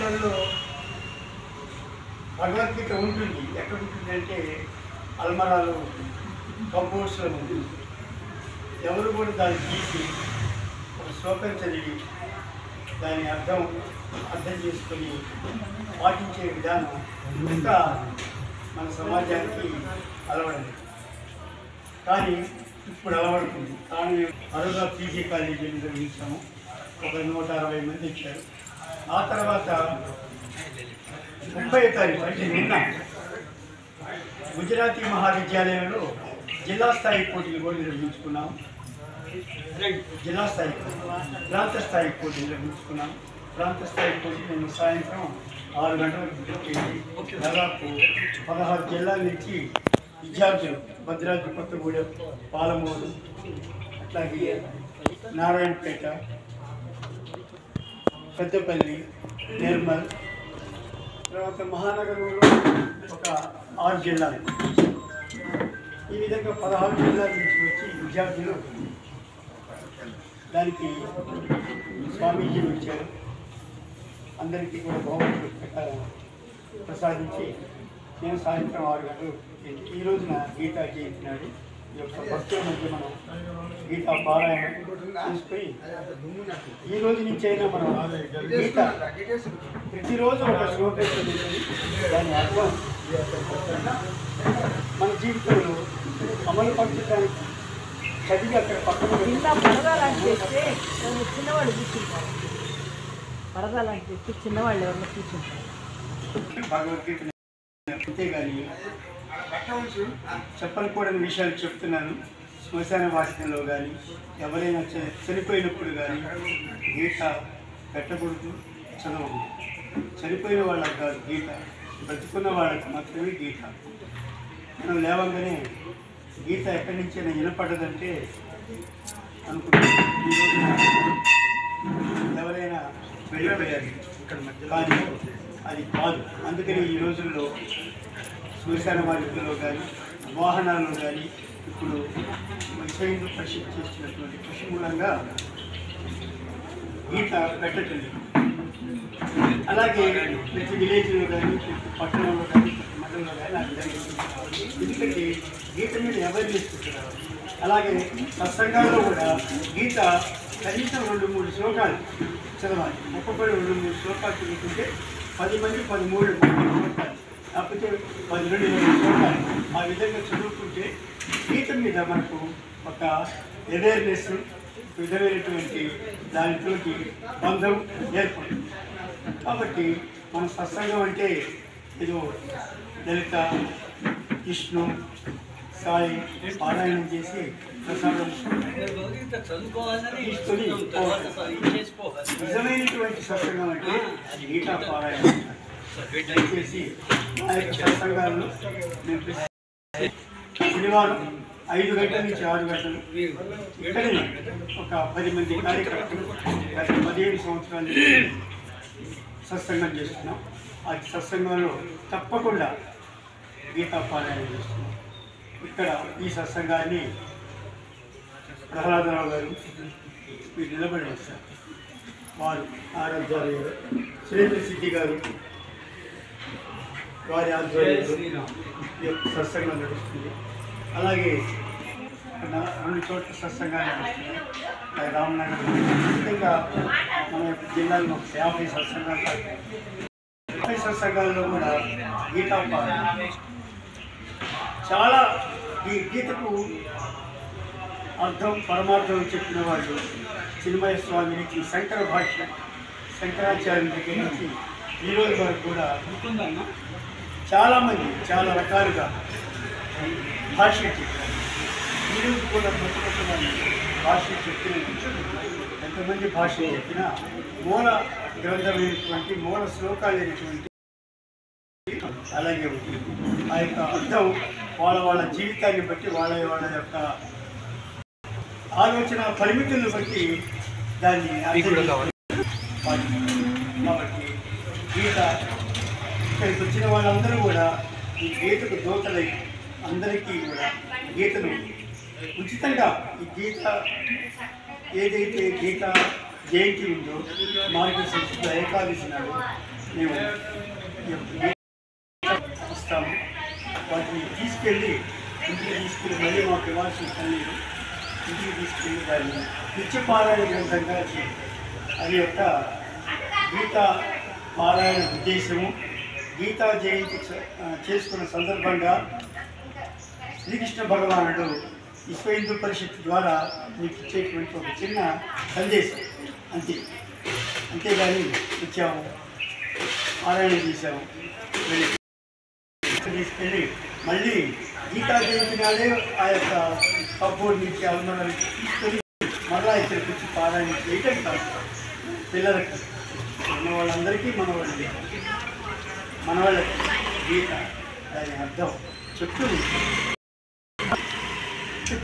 ఇళ్లలో భగవద్గీత ఉంటుంది. ఎక్కడ ఉంటుందంటే అల్మరాలో కంపోస్ట్లో ఉంటుంది. ఎవరు కూడా దాన్ని తీసి ఒక శ్లోకం చదివి దాని అర్థం చేసుకొని పాటించే విధానం ఇంకా మన సమాజానికి అలవడింది. కానీ ఇప్పుడు అలవడుతుంది. కానీ అరుగా పీజీ కాలేజీలు నిర్వహించాము. ఒక 160 మంది ఇచ్చారు. ఆ తర్వాత 30వ తారీఖు అంటే నిన్న గుజరాతీ మహావిద్యాలయంలో జిల్లా స్థాయి పోటీలు కూడా నిర్వహించుకున్నాము. జిల్లా స్థాయి ప్రాంత స్థాయి పోటీలు నిర్వహించుకున్నాము. ప్రాంత స్థాయి పోటీ నేను సాయంత్రం 6 గంటలకు పెట్టింది. దాదాపు 16 జిల్లాల నుంచి విద్యార్థులు భద్రాద్రి కొత్తగూడెం, పాలమూరు, అట్లాగే నారాయణపేట, పెద్దపల్లి, నిర్మల్, తర్వాత మహానగరంలో ఒక 6 జిల్లాలు, ఈ విధంగా 16 జిల్లాల నుంచి వచ్చి విద్యార్థులు దానికి స్వామీజీలు ఇచ్చారు. అందరికీ కూడా బహుమతులు ప్రసాదించి నేను సాయంత్రం 6 గంటలు ఈ రోజున గీతా జయంతి నాడు ఈ యొక్క భక్తుల మధ్య మనం గీతా పారాయణ తీసుకుని ఈ రోజు నుంచి అయినా మనం గీత ప్రతిరోజు ఒక శ్లోకం దాని అర్థం మన జీవితంలో అమలు పరచడానికి చదివి అక్కడ పక్కన చిన్నవాళ్ళు కూర్చుంటారు. పరదాలంటే చిన్నవాళ్ళు ఎవరన్నా కూర్చుంటారు. భగవద్గీత అంతేగాని చెప్పకూడని విషయాలు చెప్తున్నాను. శ్మశాన వాసనలో కానీ ఎవరైనా చనిపోయినప్పుడు కానీ గీత పెట్టకూడదు, చదవకూడదు. చనిపోయిన వాళ్ళకి కాదు గీత, బ్రతుకున్న వాళ్ళకి మాత్రమే గీత. మనం లేవంగానే గీత ఎక్కడి నుంచైనా వినపడదంటే అనుకుంటున్నాం. ఈ రోజున ఎవరైనా వెళ్ళిపోయారు కానీ అది కాదు. అందుకని ఈ రోజుల్లో శ్మశాన వాటికలో కానీ వాహనాల్లో కానీ ఇప్పుడు విశ్వ హిందూ పరిషత్ చేస్తున్నటువంటి కృషి మూలంగా గీత పెట్టట్లేదు. అలాగే ప్రతి విలేజ్లో కానీ ప్రతి పట్టణంలో కానీ ప్రతి మండలంలో కానీ ఆ విధంగా. ఎందుకంటే గీత మీద అవేర్నెస్ ఇస్తున్నారు. అలాగే సత్సంగాల్లో కూడా గీత కనీసం 2-3 శ్లోకాలు చదవాలి. ఒక్కొక్కరు 2-3 శ్లోకాలు చదువుతుంటే 10 మంది 13 శ్లోకాలు, లేకపోతే 12 శ్లోకాలు ఆ విధంగా చదువుకుంటే గీత మీద మనకు ఒక అవేర్నెస్, విధమైనటువంటి దానితోటి బంధం ఏర్పడుతుంది. కాబట్టి మన సత్సంగం అంటే ఏదో లలిత, విష్ణు, సాయి పారాయణం చేసి ప్రసాదం తీసుకొని నిజమైనటువంటి సత్సంగం అంటే గీతా పారాయణం. దయచేసి ఆ యొక్క సత్సంగాలను మేము శనివారం 5 గంటల నుంచి 6 గంటలు ఇక్కడే ఒక 10 మంది కార్యకర్తలు గత 15 సంవత్సరాల నుంచి సత్సంగం చేస్తున్నాం. ఆ సత్సంగంలో తప్పకుండా గీతా పారాయణ చేస్తున్నాం. ఇక్కడ ఈ సత్సంగాన్ని ప్రహ్లాదరావు గారు మీరు నిలబడి వస్తారు. వారు ఆరాధ్యాలయ సురేంద్ర సిద్ధి గారు వారి ఆధ్వర్యంలో ఈ యొక్క సత్సంగం నడుస్తుంది. అలాగే 2 చోట్ల సత్సంగాలు నడుస్తున్నాయి. రామనగర్ ముఖ్యంగా మన యొక్క జిల్లాలో 50 సత్సంగాలు, 30 సత్సంగాల్లో కూడా గీతా పారాయణ. చాలా ఈ గీతకు అర్థం పరమార్థం చెప్పిన వాళ్ళు చిన్మయ స్వామి నుంచి శంకర భాష్యం, శంకరాచార్యుల దగ్గర నుంచి ఈ రోజు వరకు కూడా చాలామంది చాలా రకాలుగా భాష్యం చెప్పారు. ఈరోజు కూడా ప్రతి భాష్యం చెప్పిన ఎంతమంది భాష్యం చెప్పినా మూల గ్రంథమైనటువంటి మూల శ్లోకాలైనటువంటి అలాగే ఉంటుంది. ఆ యొక్క అర్థం వాళ్ళ జీవితాన్ని బట్టి వాళ్ళ యొక్క ఆలోచన పరిమితులను బట్టి దాన్ని కాబట్టి గీత ఇక్కడికి వచ్చిన వాళ్ళందరూ కూడా ఈ గీతకు దోతలై అందరికీ కూడా గీతను ఉచితంగా ఈ గీత ఏదైతే గీత జయంతి ఉందో మార్గశిర ఏకాదశి నాడు మేము ఇస్తాము. వాటిని తీసుకెళ్ళి ఇంటికి తీసుకెళ్ళి మళ్ళీ మాకు ఇవ్వాల్సిన పని ఇంటికి తీసుకెళ్ళి దాన్ని నిత్యపారాయణ గ్రంథంగా చేయాలి. అది యొక్క గీతా పారాయణ ఉద్దేశము. గీతా జయంతి చేసుకున్న సందర్భంగా శ్రీకృష్ణ భగవానుడు విశ్వ హిందూ పరిషత్ ద్వారా మీకు ఇచ్చేటువంటి ఒక చిన్న సందేశం అంతే. అంతేగాని ఇచ్చాము, పారాయణ చేశాము, తీసుకెళ్ళి మళ్ళీ గీతా జయంతి నాడే ఆ యొక్క కబోర్డ్ నుంచి అల్మరా తీసుకొని మళ్ళా ఇక్కడికి వచ్చి పారాయణ చేయటం కాదు. పిల్లలకి మన వాళ్ళందరికీ మన వాళ్ళకి గీత దాని అర్థం చెప్తుంది.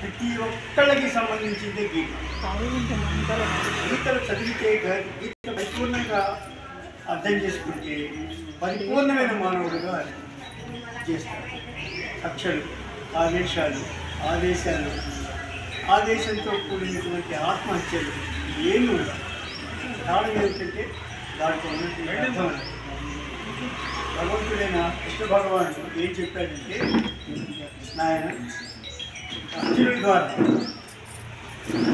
ప్రతి ఒక్కళ్ళకి సంబంధించిందే గీత. గీతలు చదివితే గీత పరిపూర్ణంగా అర్థం చేసుకుంటే పరిపూర్ణమైన మానవుడుగా చేస్తారు. అక్షలు, ఆదేశాలు, ఆదేశంతో కూడినటువంటి ఆత్మహత్యలు ఏమి ఉండవు. కారణం ఏమిటంటే దాంట్లో ఉన్నటువంటి అర్థం. భగవంతుడైన కృష్ణ భగవానుడు ఏం చెప్పాడంటే, నాయన అర్జునుడి ద్వారా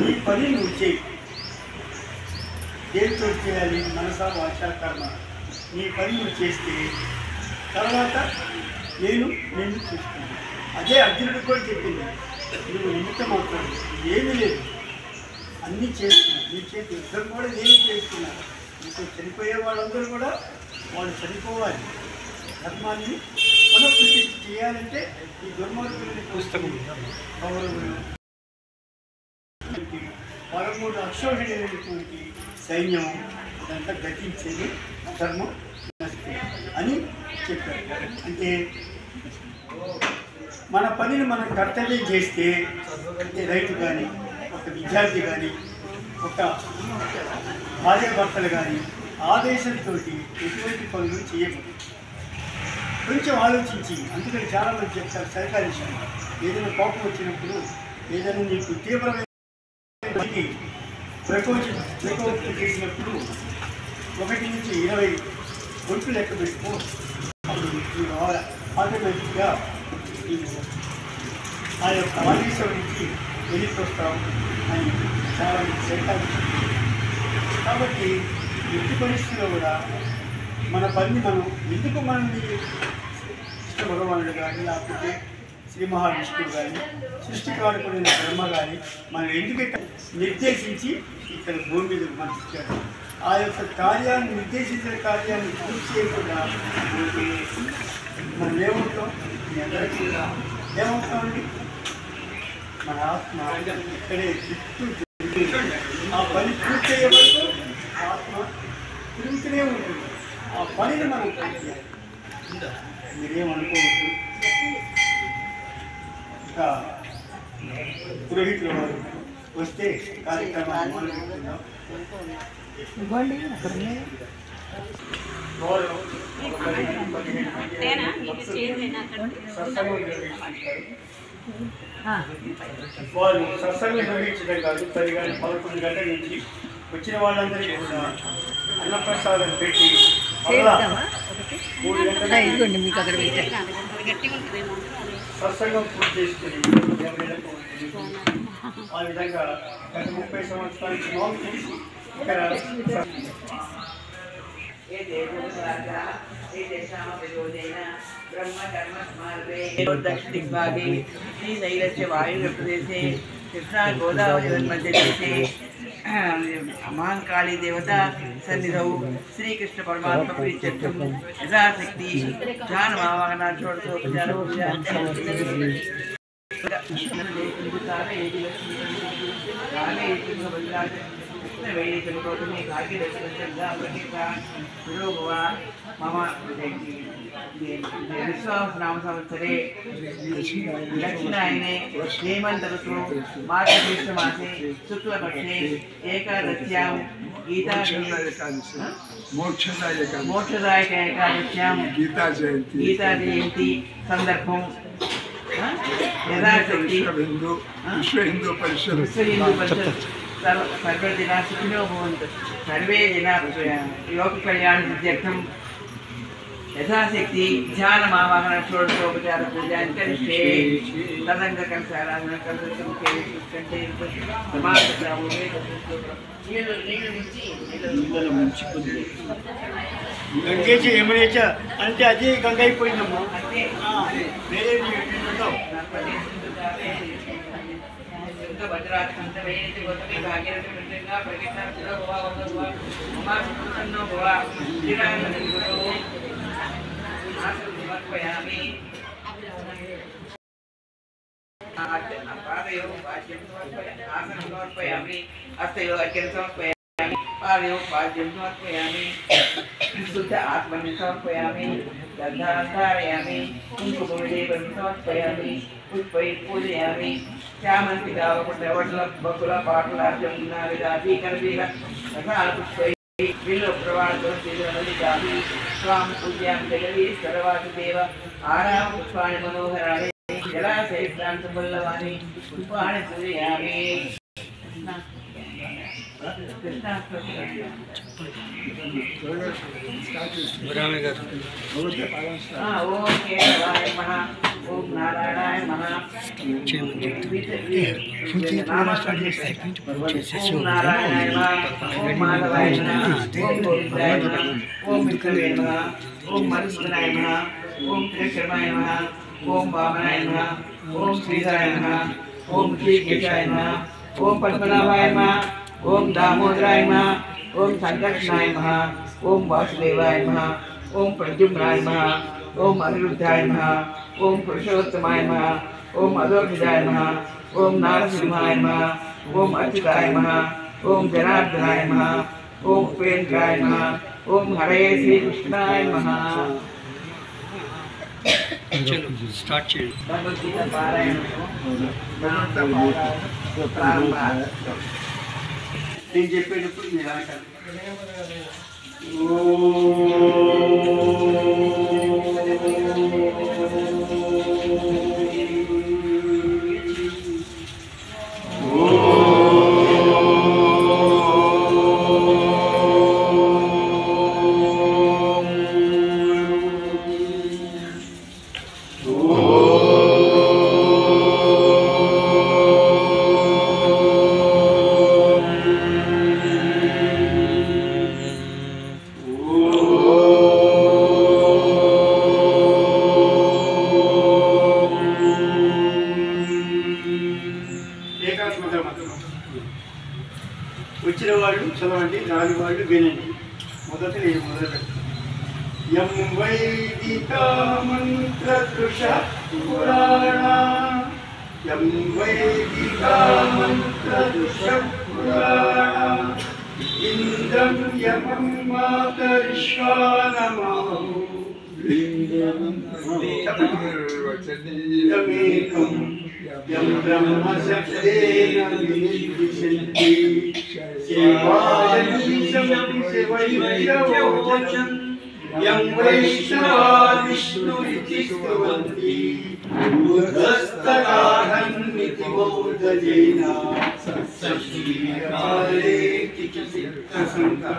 నీ పని నువ్వు చేయి. దేనితో చేయాలి? మనసా, వాచ, కర్మ. నీ పని నువ్వు చేస్తే తర్వాత నేను నిన్ను చూసుకున్నాను. అదే అర్జునుడు కూడా చెప్పింది. నువ్వు నిమిత్తం అవుతాడు, ఏమీ లేదు, అన్నీ చేస్తున్నాను. నీ చేతి యుద్ధం కూడా నేను చేస్తున్నాను. నీకు చనిపోయే వాళ్ళందరూ కూడా వాళ్ళు చనిపోవాలి. ధర్మాన్ని పునఃప్రతిష్ఠ చేయాలంటే ఈ దుర్మార్గులని పుస్తకం కౌరవులు 13 అక్షోహిణమైనటువంటి సైన్యం ఇదంతా గతించేది ధర్మం అని చెప్పారు. అంటే మన పనిని మనం కర్తవ్యం చేస్తే, అంటే రైతు కానీ, ఒక విద్యార్థి కానీ, ఒక భార్యాభర్తలు కానీ ఆదేశంతో ఎటువంటి పనులు చేయకూడదు. కొంచెం ఆలోచించి, అందుకని చాలామంది చెప్తారు సర్కారీ విషయం, ఏదైనా కోపం వచ్చినప్పుడు, ఏదైనా నీకు తీవ్రమైన ప్రకోపం చేసినప్పుడు 1 నుంచి 20 గొంతు లెక్క పెట్టుకో. అప్పుడు ఆటోమేటిక్గా ఆ యొక్క ఆదేశం నుంచి వెళ్ళిపోస్తాం అని చాలామంది సర్కారీ. కాబట్టి ఎట్టి పరిస్థితుల్లో కూడా మన పని మనం ఎందుకు మనల్ని కృష్ణ భగవానుడు కానీ, లేకపోతే శ్రీ మహావిష్ణువు కానీ, సృష్టికారకుడైన బ్రహ్మ కానీ మనం ఎందుకు నిర్దేశించి ఇక్కడ భూమి మీద మనకి ఇచ్చారు. ఆ యొక్క కార్యాన్ని, నిర్దేశించిన కార్యాన్ని పూర్తి చేయకుండా మనం ఏమవుతాం? మీ అందరికీ కూడా ఏమవుతామండి? మన ఆత్మ ఇక్కడే చుట్టూ ఆ పని పూర్తి అయ్యే వరకు ఆత్మ తిరుగుతూనే ఉంటుంది. ఆ పనిని మనం పూర్తి చేయాలి. మీరేమనుకోవద్దు. ఇంకా పురోహితుల వారు వస్తే కార్యక్రమాన్ని మొదలుపెడుతున్నాం. వారు సత్సంగం నిర్వహించడం కాదు, 10 గంటల నుంచి వచ్చిన వాళ్ళందరికీ కూడా అన్నప్రసాదం పెట్టి 3 గంటల మీకు అక్కడ సత్సంగం పూర్తి చేసుకుని ఆ విధంగా గత 30 సంవత్సరాల నుంచి మాకు తెలిసి ఇక్కడ दक्षिणदिग्भागे श्रीशैलस्य वायुव्यप्रदेशे कृष्णा गोदावरीमध्ये महाकाली देवता सन्निधौ श्रीकृष्ण परमात्मा प्रीत्यर्थं यथाशक्ति ध्यानमावाहना षोडशोपचारपूजा मम विश्वासनाम संवत्सरे दक्षिणायने हेमंत ऋतु मार्गशीर्षमासे शुक्लपक्षे एकादश्यां मोक्षदायक एकादश्यां गीता जयंती संदर्भं यथाशक्ति विश्व हिंदू परिषद सर्वजना सुखिनो भवन्तु सर्वे जना लोक कल्याण सिद्ध्यर्थं यथाशक्ति ध्यानमावाहन षोडशोपचार पूजां करिष्ये तदङ्गकलशाराधन कलशमुखे कंठे समाप्तरामो గంగేచి యమునేచ అంటే అదే గంగ అయిపోయిందమ్మా. వేరే ఉండవు. शुद्ध आत्मनि समर्पयामि गन्धां धारयामि कुङ्कुमदेवं समर्पयामि पुष्पै पूजयामि श्यामन्तिकावकुटवटलबकुलपाटलार्जं नाविदाभिकल्पिक तथा पुष्पै बिल्वप्रवाणतुलसीदललिताभि स्वां पूज्यां जगदीश्वरवासुदेव आराम पुष्पाणि मनोहराणि जलाशयप्रान्तवल्लभानि पुष्पाणि पूजयामि ओम केशवाय नमः ओम नारायणाय नमः ओम नारायणाय नमः ओम माधवाय नमः ओम गोविंदाय नमः ओम विष्णुवे नमः ओम मधुसूदनाय नमः ओम त्रिशर्माय नमः ओम वामनाय नमः ओम श्रीधराय नमः ओम श्रीकेशाय नमः ओम पद्मनाभाय नमः ओम दामोदराय नमः ओम संकर्षणाय नमः ओम वासुदेवाय नमः ओम प्रद्युम्नाय नमः ओम अनिरुद्धाय नमः ओम पुरुषोत्तमाय नमः ओम अधोक्षजाय नमः ओम नारसिंहाय नमः ओम अच्युताय नमः ओम जनार्दनाय नमः ओम उपेन्द्राय नमः ओम हरे श्री कृष्णाय नमः। चलो स्टार्ट చేయండి. भगवद्गीता पारायण प्रारंभ। నేను చెప్పేటప్పుడు మీరు అంటారు వచ్చిన వాళ్ళు చదవండి, రాని వాళ్ళు వినండి. మొదట నేను మొదలు పెడతాను. యం వైదిక మంత్రదృశ పురాణ యం వైదిక మంత్రదృశ పురాణ ఇంద్రం యమం మాతరిష్వానమో యమేకం యం బ్రహ్మ శబ్దేన వినిర్దిశంతి సేవాయం యం వైష్ణవా విష్ణురితి స్తువంతి బుద్ధస్తరాహన్నితి బౌద్ధజైన సశ్రీకాలే సిద్ధసంతా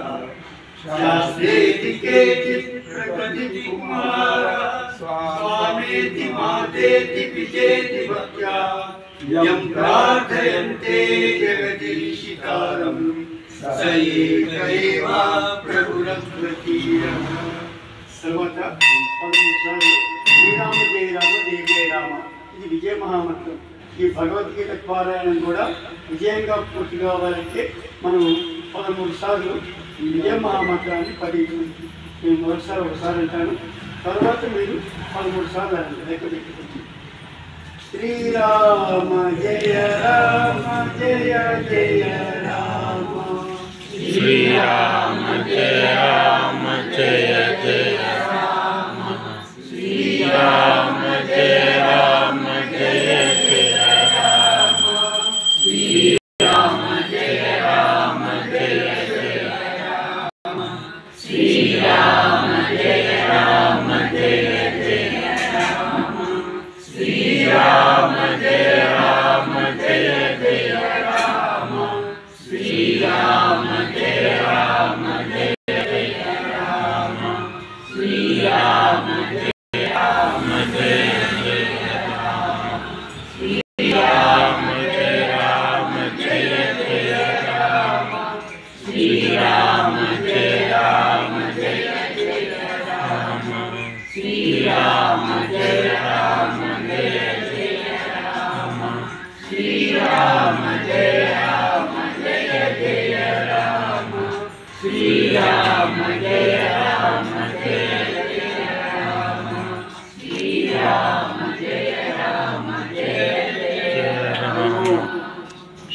శాస్త్రేతి కేచిత్ ప్రకృతి కుమార స్వామేతి మాతేతి పితేతి భక్త్యా యం ప్రార్థయంతే జగదీశితారం స ఏక ఏవ ప్రభురద్వతీయః. తర్వాత 13 సార్లు శ్రీరామ జయ రామ జయ జయ రామ, ఇది విజయ మహామంత్రం. ఈ భగవద్గీత పారాయణం కూడా విజయంగా పూర్తి కావాలంటే మనం 13 సార్లు ఈ విజయ మహామంత్రాన్ని పఠించండి. నేను మొదటిసారి ఒకసారి అంటాను, తర్వాత మీరు 13 సార్లు అనండి. లెక్క పెట్టుకోండి. శ్రీరామ జయ రామ జయ జయ రామ శ్రీరామ జయ రామ జయ జయ రామ శ్రీరామ జయ రామ జయ జయ రామ శ్రీరామ జయ రామ జయ జయ రామ శ్రీరామ జయ రామ జయ జయ రామ శ్రీరామ జయ రామ జయ జయ రామ శ్రీరామ జయ రామ జయ జయ రామ శ్రీరామ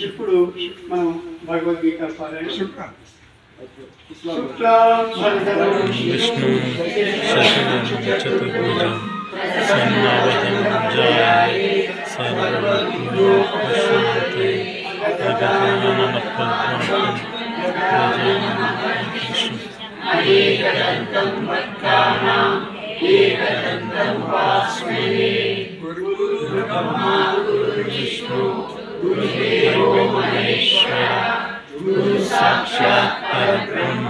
ఇప్పుడు మనం భగవద్గీత పారాయణ విష్ణు శశిధరం చతుర్భుజం సన్నావహింజాయ సర్వభూతై గురు సాక్షాత్ పరబ్రహ్మ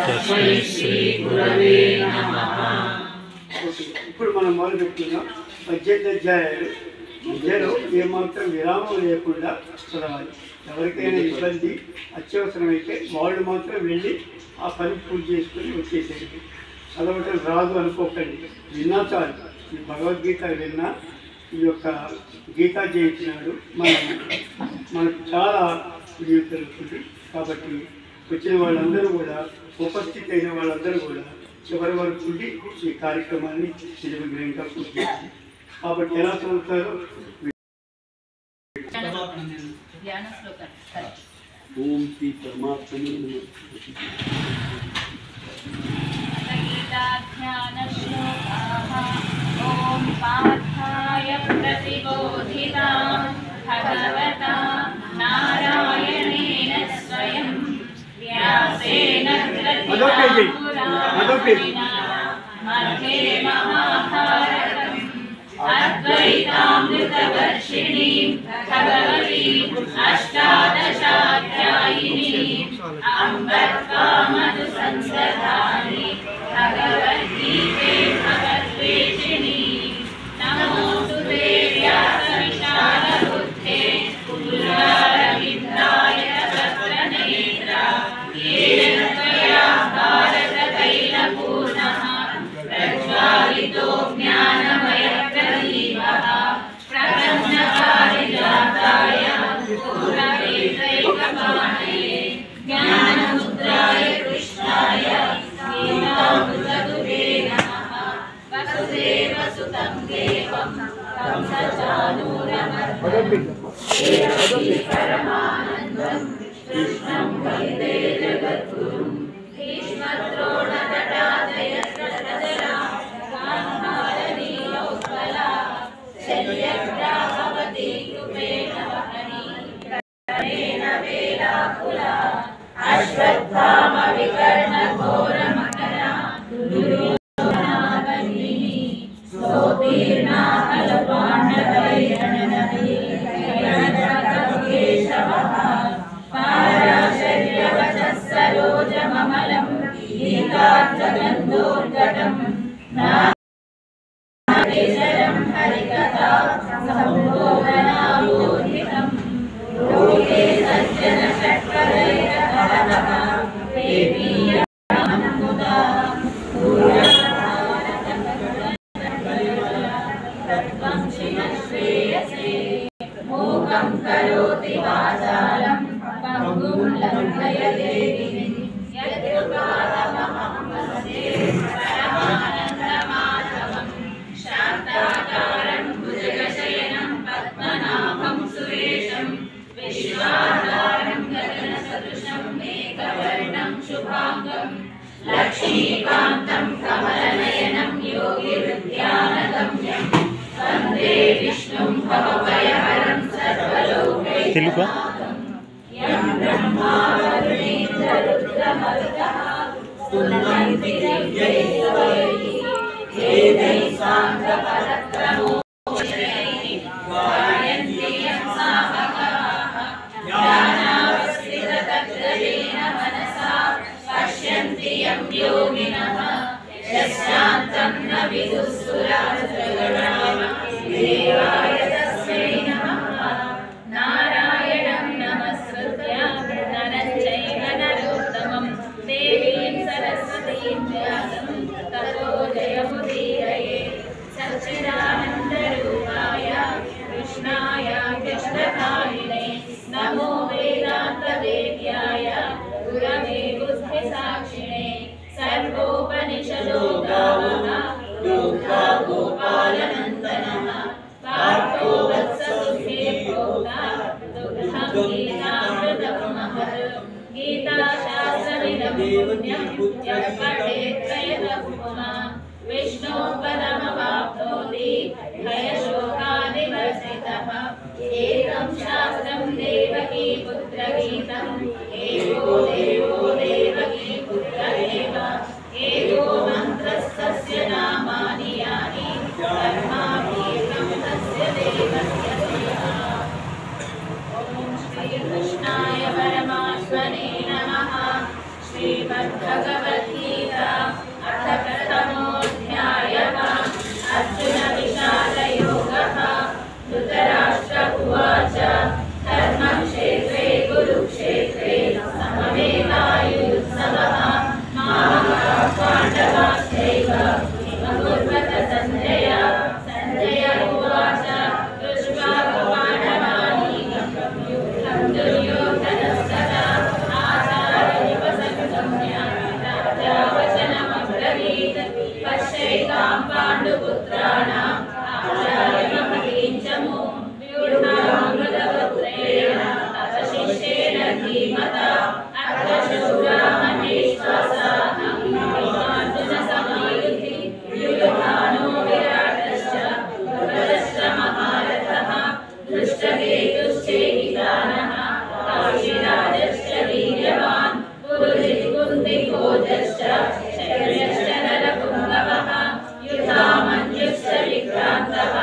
తస్మై శ్రీ గురవే నమః. ఇప్పుడు మనం మొదలు పెట్టుకున్నాం 18 అధ్యాయాలు. మధ్యలో ఏమాత్రం విరామం లేకుండా చదవాలి. ఎవరికైనా ఇబ్బంది అత్యవసరమైతే వాళ్ళు మాత్రం వెళ్ళి ఆ పని పూర్తి చేసుకొని వచ్చేసేది. చదవటం రాదు అనుకోకండి, విన్నా చాలు. ఈ భగవద్గీత విన్నా ఈ యొక్క గీతా జయంతి నాడు మనకు చాలా విలువ జరుగుతుంది. కాబట్టి వచ్చిన వాళ్ళందరూ కూడా, ఉపస్థితి అయిన వాళ్ళందరూ కూడా చివరి వరకు ఉండి ఈ కార్యక్రమాన్ని నిర్విఘ్నంగా పూర్తి చేయాలి. కాబట్టి ఎలా చదువుతారో ఓం శ్రీ పరమాత్మనే నమః. ఓం పార్థాయ ప్రతిబోధితాం భగవతా నారాయణేన స్వయం వ్యాసేన మధ్యే మహాభారతం అద్వైతామృతవర్షిణీం భగవతీం అష్టాదశాధ్యాయినీం అంబ త్వామనుసందధామి భగవద్గీతే భగవద్వేషిణీం నమోऽस्तु తే వ్యాసవిశాలబుద్ధే పుల్లారవిందాయ తత్రనేత్ర येन त्वया भारततैलपूर्णः प्रज्वालितो ज्ञानमयप्रदीपः प्रपन्नपारिजाताय पूर्णवेदैकपाणये ज्ञानमुद्राय कृष्णाय गीतामृतदुहे नमः. वसुदेवसुतं देवं कंसचानूरमर्दनं परमानन्दं कृष्णं वन्दे जगद्गुरुं भीष्मद्रोणतटाजयत्रजला गान्धारनीलोत्पला शल्यग्राहवती कृपेण वहनी करेण वेलाकुला अश्वत्थामविकर्णघोरमकरा दुर्योधनावन्दिनी स्तोतीर्णा कल्पाण्डवैरणनदी केशवः पाराशर्यवचः सरोजममलं गीतार्थगन्धोर्गटं नागेशरं हरिकथा सम्बोधनाबोधितं लोके सज्जनषट्पदैरहरः पेपीयं मुदा तत्त्वं श्रेयसे मूकं करोति वाचालं पङ्गुं लङ्घयते यत्कृपादमहं वन्दे परमानन्दमाधवं शान्ताकारं भुजगशयनं पद्मनाभं सुरेशं विश्वाधारं गगनसदृशं मेघवर्णं शुभाङ्गं लक्ष्मीकान्तं कमलनयनं योगिविद्यानगम्यं वन्दे विष्णुं भवभयहरं सर्वलोकैकनाथं यं ब्रह्मा वरुणेन्द्ररुद्रमरुतः स्तुवन्ति दिव्यैः वेदैः साङ्गपरक्रमोषधैः गायन्ति यं सामगाः ज्ञानावस्थिततद्गतेन मनसा पश्यन्ति यं योगिनः यस्यान्तं न देवाय तस्मै नमः। नारायणं नमस्कृत्य नरं चैव नरोत्तमं देवीं सरस्वतीं व्यासं ततो जयमुदीरये। सच्चिदानन्दरूपाय कृष्णाय कृष्णकारिणे नमो वेदान्तवेद्याय गुरवे बुद्धिसाक्षिणे। सर्वोपनिषदो गावः दुग्धा गोपालनन्दनः पार्थो वत्ससुखे प्रोक्ता दुग्धं गीतामृतं महत्। गीताशास्त्रमिदं पुण्यं यः पठेत् त्रयतः पुनः विष्णोः पदमवाप्नोति भयशोकानिवर्जितः। एकं शास्त्रं देवकीपुत्रगीतम् एको देवो देवकीपुत्र एव। एको मन्त्रस्तस्य नामानि यानि कर्माभीतं तस्य देवस्य देवा। ॐ श्रीकृष्णाय परमात्मने नमः। श्रीमद्भगवद्गीता अथ प्रथमोऽध्यायः। अर्जुनविषादयोगः। धृतराष्ट्र उवाच धर्मक्षेत्रे कुरुक्षेत्रे समवेतायुत्सवः महाभागाः पाण्डवाश्चैव किमकुर्वत सञ्जय। सञ्जय उवाच दृष्ट्वा पाण्डवानीकं युद्धं दुर्योधनस्तदा आचार्योपसंगम्य राजा वचनमब्रवीत् पश्यैतां पाण्डुपुत्राणाम् आचार्यमहतीं च मूं व्यूढामृतपुत्रेण तव शिष्येण धीमता अर्जुनसमायुधि युयुधानो विराटश्च भरतश्च महारथः धृष्टकेतुश्चेकितानः काशीराजश्च वीर्यवान् पुरुजित्कुन्तिभोजश्च शैर्यश्च नरपुङ्गवः युधामन्युश्च विक्रान्तः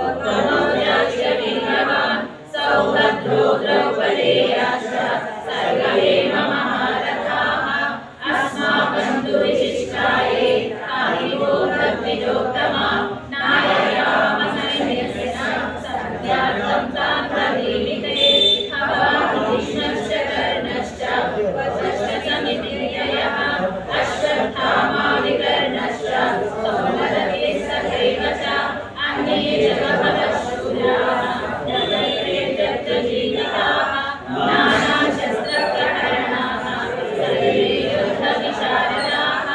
उत्तमौजाश्च वीर्यवान् सौभद्रो द्रौपदेयाश्च सर्व एव महारथाः। अस्माकं तु विशिष्टाये तानि बोधद्विजोत्तमा नाययामसैन्यस्य सत्यार्थं तान् प्रदीपिते। भवान् कृष्णश्च कर्णश्च वचश्च समितिर्ययः अश्वत्थामा विकर्णश्च सौभद्रते सखैव च अन्ये च बहवः शूराः जगत्तेजत्वजीविताः नानाशस्त्रप्रहरणाः सर्वे युद्धविशारदाः।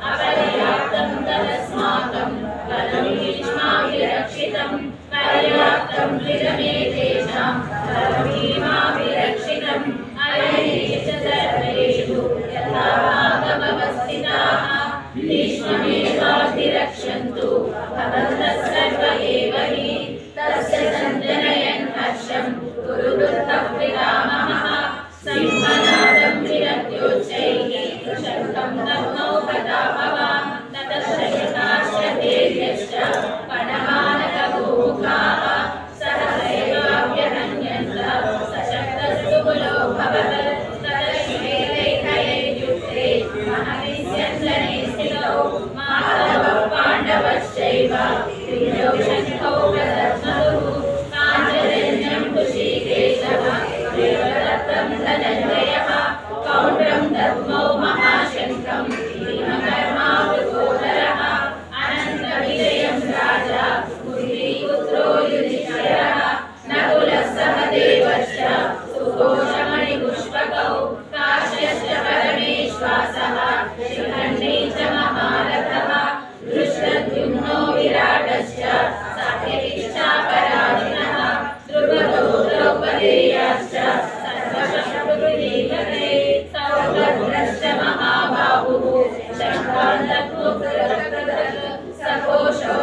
अपर्याप्तं तदस्माकं बलं भीष्माभिरक्षितं पर्याप्तं त्रिदमे तेषां बलं भीमाभिरक्षितम्। अयैः च सर्वेषु यथाभागमवस्थिताः भीष्ममेवाभिरक्षन्तु भवन्तः सर्व एव हि। तस्य सञ्जनयन् हर्षं कुरुवृद्धः पितामहः सिंहनादं विरत्योच्चैः शङ्खं दद्मौ प्रतापवान्। ततः शशकाश्च देव्यश्च पणमानकगोमुखाः सहसैवाभ्यहन्यन्त सशक्तस्तु कुलोऽभवत्। ततः श्वेतैकयैर्युक्ते महति स्यन्दने स्थितौ माधवः पाण्डवश्चैव त्रिजौ शङ्खौ प्रदध्मतुः। काञ्चजन्यं ऋषिकेशः देवदत्तं धनञ्जयः कौण्ड्रं दद्मौ महाशङ्खं भीमकर्मा वृकोदरः। अनन्तविजयं राजा कुन्तीपुत्रो युधिष्ठिरः नकुलः सहदेवश्च सुघोषमणिपुष्पकौ काश्यश्च परमेश्वासः शिखण्डी च महारथः धृष्टद्युम्नो विराटश्च सात्यकिश्चापराजितः द्रुपदो द्रौपदेयाश्च सर्वशत्रुविलीपते सौभद्रश्च महाबाहुः शङ्खान् दद्मुप्रदृक् सघोषो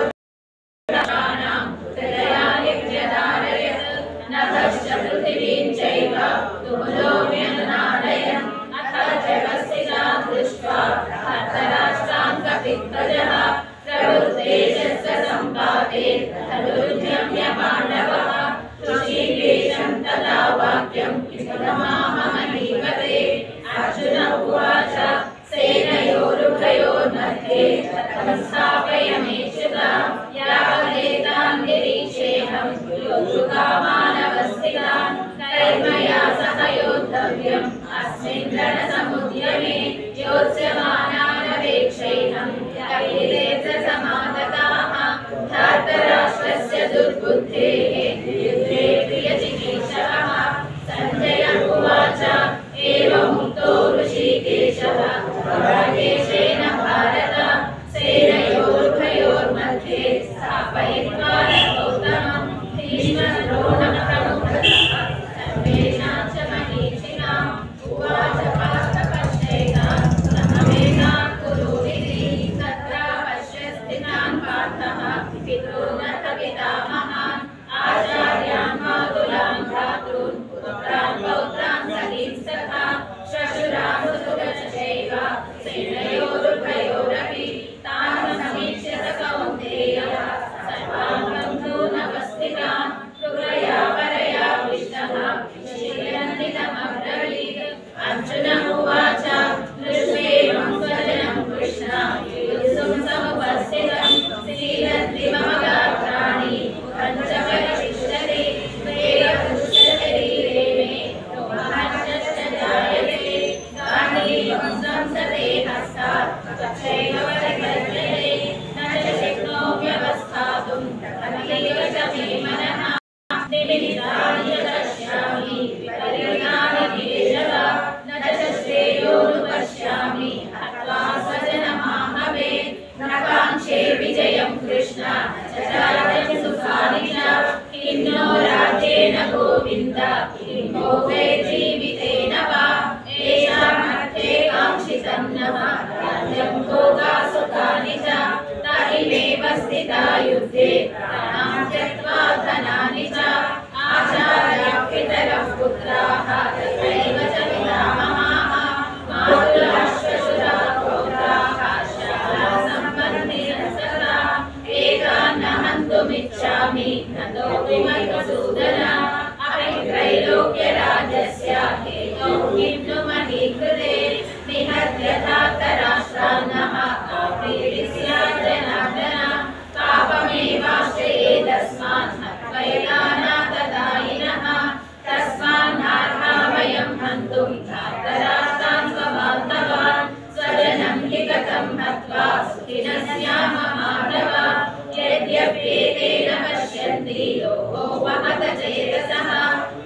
राणां हृदयानि व्यधारयत् नभश्च पृथिवीं चैव तुमुलो व्यनुनादयन्। अथ जगत्स्थितान् दृष्ट्वा धर्तराष्ट्रान् कपिध्वजः प्रवृत्तेजस्य सम्पाते तदुद्यम्य पाण्डवः ऋषिकेशं तदा वाक्यं इदमाहमहीपते। अर्जुन उवाच सेनयोरुभयोर्मध्ये रथं स्थापयामि च अपयित्वारतोत्तमं भीष्मद्रोणं प्रमुखतः सर्वेषां च महीक्षिणाम् उवाच पार्थपश्यैतान् समवेतान् कुरुरिति तत्र पश्य स्थितान् पार्थः पितॄनथ पितामहान् आचार्यान् मातुलान् भ्रातॄन् पुत्रान् पौत्रान् सखींस्तथा श्वशुरान् सुतश्चैव सेनयोरुभयोरपि तान् समीक्ष्य स कौन्तेयः सर्वान् बन्धून् अवस्थितान् कृपया परया पृष्टः शीलन्दितमब्रवीत् अर्जुन उवाच दृष्ट्वेमं स्वजनं कृष्ण युत्सुं समुपस्थितं सीदन्ति मम गात्राणि पञ्चपरिशिष्यते वेदपुरुषशरीरे मे रोमहर्षश्च जायते गाण्डीवं संसते हस्तात् तथैव परिकल्पते न च शक्नोम्यवस्थातुं तथैव च मे मनः निमित्तानि च पश्यामि विपरीतानि केशव न च श्रेयोनुपश्यामि हत्वा स्वजनमाहवे न काङ्क्षे विजयं कृष्ण न च राज्यं सुखानि च किं नो राज्येन गोविन्द किं भोगे जीवितेन वा येषामर्थे काङ्क्षितं नः राज्यं भोगा सुखानि च ताहिमेव स्थिता युद्धे प्राणान् त्यक्त्वा धनानि च आचार्याः पितरः पुत्राः तथैव च पितामहाः मातुलाः श्वशुराः पौत्राः शालाः सम्बन्धिनः सदा एतान् न हन्तुमिच्छामि न तोऽपि मधुसूदन अपि त्रैलोक्यराज्यस्य हेतोः किं नु मही कृते निहत्य धार्तराष्ट्रान्नः कापीडि स्यात् जनार्दन पापमेवाश्रये तस्मात् हत्वैतानातदायिनः तस्मान्नार्हा वयं हन्तुं धार्तराष्ट्रान् स्वबान्धवान् स्वजनं हि कथं हत्वा सुखिनः स्याम माधव यद्यप्येतेन पश्यन्ति लोको वहत चेतसः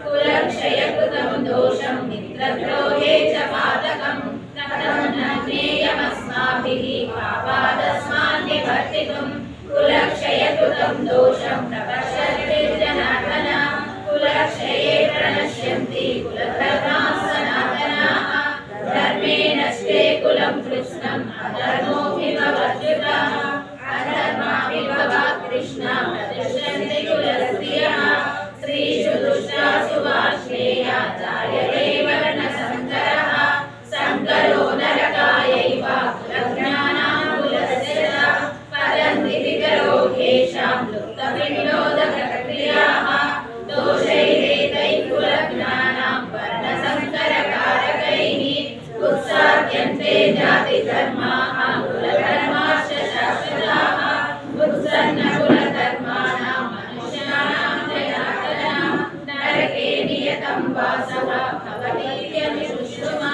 कुलक्षयकृतं दोषं मित्रद्रोहे च पातकं कथं न ज्ञेयमस्माभिः पापादस्मान् निवर्तितुं कुलक्षयकृतं दोषं प्रपश्यद्भिर्जनार्दन कुलक्षये प्रणश्यन्ति कुलधर्माः सनातनाः धर्मे नष्टे कुलं कृत्स्नम् अधर्मोऽभिभवत्युतः अधर्माभिभवात् कृष्ण प्रतिष्ठन्ति कुलस्त्रियः स्त्रीषु दुष्टासु वार्ष्णेया जायते वर्णसङ्करः सङ्करो नरकायैव कुलज्ञानां कुलस्य च वदन्ति पितरो येषां लुप्तपिण्डोदकक्रियाः दोषैरेतैः कुलज्ञानां वर्णसङ्करकारकैः उत्साद्यन्ते जातिधर्माः कुलधर्माश्च शाश्वताः उत्सन्नकुलधर्माणां मनुष्याणां जनार्दन नरके नियतं वासः भवतीत्यनुशुश्रुमा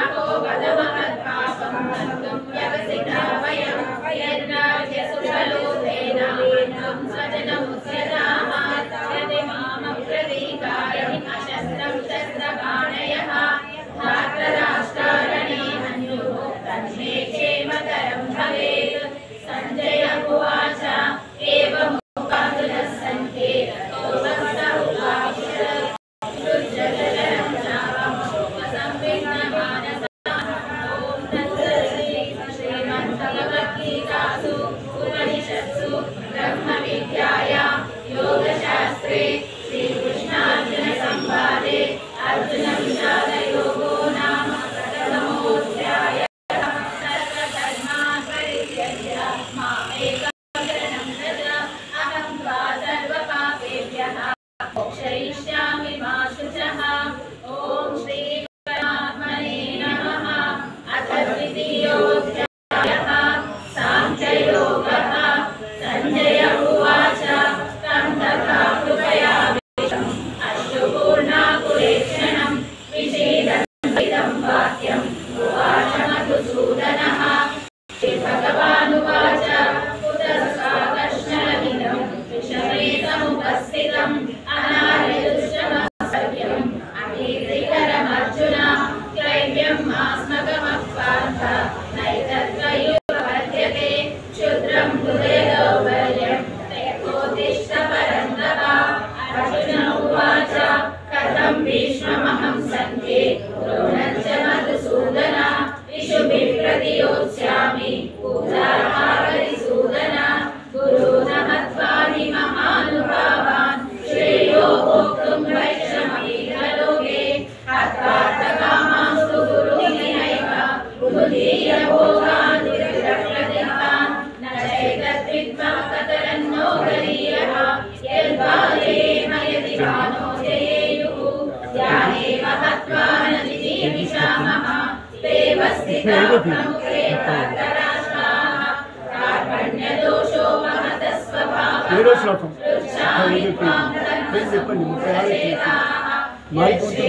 अहो वदमहत्पापं हन्तुं व्यवसिता वयं यद्राज्यसुखलोभेन ఏడో శ్లోకం చెప్పండి 36 మారిపోతుంది.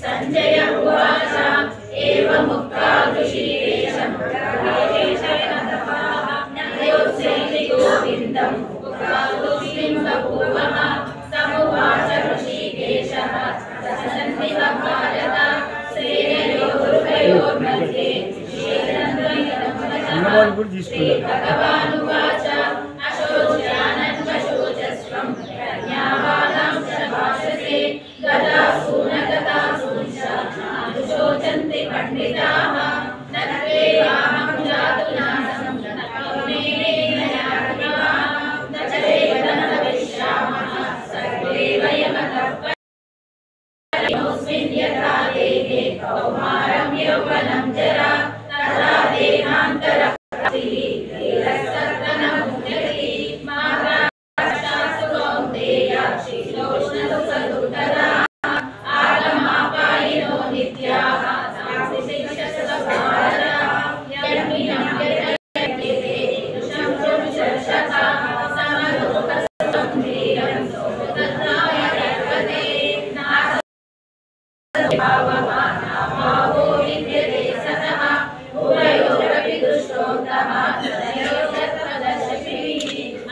సంజయ ఉవాచ ఏవముక్తా ఋషికేశం గోవిందం సమువాచ ఋషికేశః ససన్నివ భారత శ్రేయోర్మధ్యే భగవానువాచ అశోచ్యానన్వశోచస్వం ప్రజ్ఞావాదాం భాషసే గదాసూనగతాసూంచ శోచంతి పండితాః నత్వేవాహం జాతు నాసం నకౌనేన యాత్రివాః నచైవదన విశ్యామః సర్వే వయమతః పరమోస్మిన్ యథా దేహే కౌమారం యౌవనం జరా తదా దేహాంతరప్రాప్తిః ధీరస్తత్తనముచ్యతే మాతాస్తు కౌంతేయ శీలోష్ణసుఖదుర్ధరా ఆగమాపాయినో నిత్యాః సాంసిశిక్షస్వ భారత యన్మినం యతయతే శంభుం శర్షత సమలోకసం ధీరం సోదతాయ కల్పతే నాభావో విద్యతే సతః ఉభయోరపి దుష్టోత్తమ తదయోగత్వదశభిః